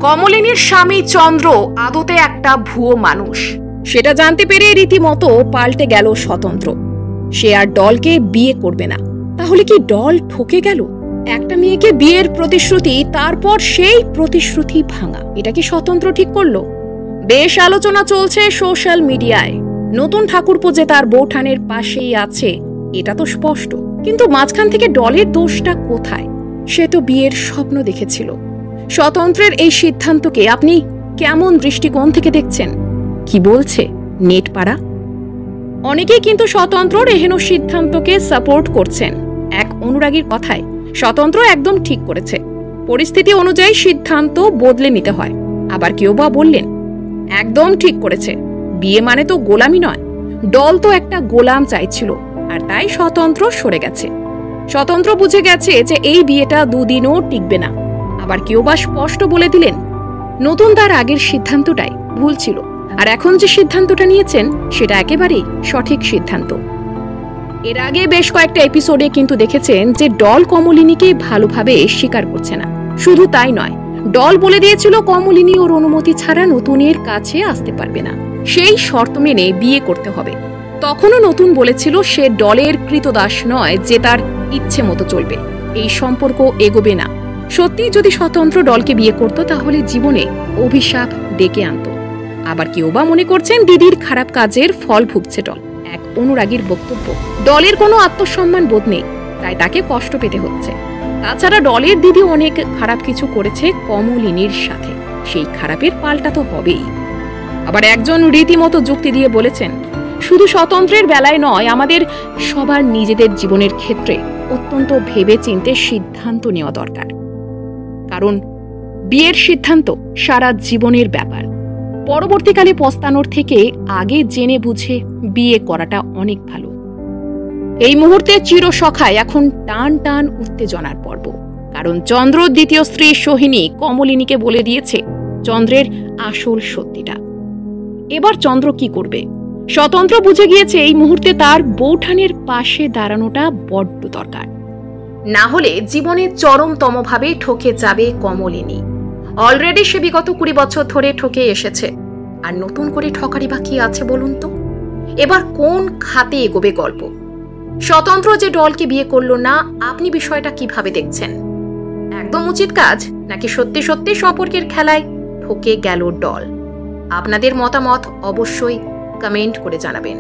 কমলিনীর স্বামী চন্দ্র আদতে একটা ভুয়ো মানুষ, সেটা জানতে পেরে রীতিমতো পাল্টে গেল স্বতন্ত্র। সে আর ডলকে বিয়ে করবে না। তাহলে কি ডল ঠকে গেল? একটা মেয়েকে বিয়ের প্রতিশ্রুতি, তারপর সেই প্রতিশ্রুতি ভাঙা, এটা কি স্বতন্ত্র ঠিক করলো? বেশ আলোচনা চলছে সোশ্যাল মিডিয়ায়। নতুন ঠাকুরপো যে তার বৌঠানের পাশেই আছে এটা তো স্পষ্ট, কিন্তু মাঝখান থেকে ডলের দোষটা কোথায়? সে তো বিয়ের স্বপ্ন দেখেছিল। স্বতন্ত্রের এই সিদ্ধান্তকে আপনি কেমন দৃষ্টিকোণ থেকে দেখছেন? কি বলছে নেট পাড়া? অনেকেই কিন্তু স্বতন্ত্রর এহেন সিদ্ধান্তকে সাপোর্ট করছেন। এক অনুরাগীর কথায়, স্বতন্ত্র একদম ঠিক করেছে, পরিস্থিতি অনুযায়ী সিদ্ধান্ত বদলে নিতে হয়। আবার কেউ বা বললেন, একদম ঠিক করেছে, বিয়ে মানে তো গোলামি নয়, ডল তো একটা গোলাম চাইছিল, আর তাই স্বতন্ত্র সরে গেছে। স্বতন্ত্র বুঝে গেছে যে এই বিয়েটা দুদিনও টিকবে না। আবার কেউ বা স্পষ্ট বলে দিলেন, নতুন তার আগের সিদ্ধান্তটাই ভুল ছিল, আর এখন যে সিদ্ধান্তটা নিয়েছেন সেটা একেবারেই সঠিক সিদ্ধান্ত। এর আগে বেশ কয়েকটা এপিসোডে কিন্তু দেখেছেন যে ডল কমলিনীকে ভালোভাবে স্বীকার করছে না। শুধু তাই নয়, ডল বলে দিয়েছিল কমলিনী ওর অনুমতি ছাড়া নতুনের কাছে আসতে পারবে না, সেই শর্ত মেনে বিয়ে করতে হবে। তখনও নতুন বলেছিল সে ডলের কৃতদাস নয় যে তার ইচ্ছে মতো চলবে, এই সম্পর্ক এগোবে না। সত্যি যদি স্বতন্ত্র ডলকে বিয়ে করত তাহলে জীবনে অভিশাপ ডেকে আনত। আবার কেউ বা মনে করছেন দিদির খারাপ কাজের ফল ভুগছে ডল। এক অনুরাগীর বক্তব্য, ডলের কোনো আত্মসম্মান বোধ নেই, তাই তাকে কষ্ট পেতে হচ্ছে। তাছাড়া ডলের দিদি অনেক খারাপ কিছু করেছে কমলিনীর সাথে, সেই খারাপের পাল্টা তো হবেই। আবার একজন রীতিমতো যুক্তি দিয়ে বলেছেন, শুধু স্বতন্ত্রের বেলায় নয়, আমাদের সবার নিজেদের জীবনের ক্ষেত্রে অত্যন্ত ভেবে চিন্তে সিদ্ধান্ত নেওয়া দরকার। কারণ বিয়ের সিদ্ধান্ত সারা জীবনের ব্যাপার। পরবর্তীকালে পস্তানোর থেকে আগে জেনে বুঝে বিয়ে করাটা অনেক ভালো। এই মুহূর্তে চিরসখায় এখন টান টান উত্তেজনার পর্ব। কারণ চন্দ্র দ্বিতীয় স্ত্রী সোহিনী কমলিনীকে বলে দিয়েছে চন্দ্রের আসল সত্যিটা। এবার চন্দ্র কি করবে? স্বতন্ত্র বুঝে গিয়েছে এই মুহূর্তে তার বৌঠানের পাশে দাঁড়ানোটা বড্ড দরকার, না হলে জীবনে চরমতমভাবে ঠকে যাবে কমলিনী। অলরেডি সে বিগত 20 বছর ধরে ঠকে এসেছে, আর নতুন করে ঠকারি বাকি আছে বলুন তো? এবার কোন খাতে এগোবে গল্প? স্বতন্ত্র যে ডলকে বিয়ে করলো না, আপনি বিষয়টা কিভাবে দেখছেন? একদম উচিত কাজ, নাকি সত্যি সত্যি সম্পর্কের খেলায় ঠকে গেল ডল? আপনাদের মতামত অবশ্যই কমেন্ট করে জানাবেন।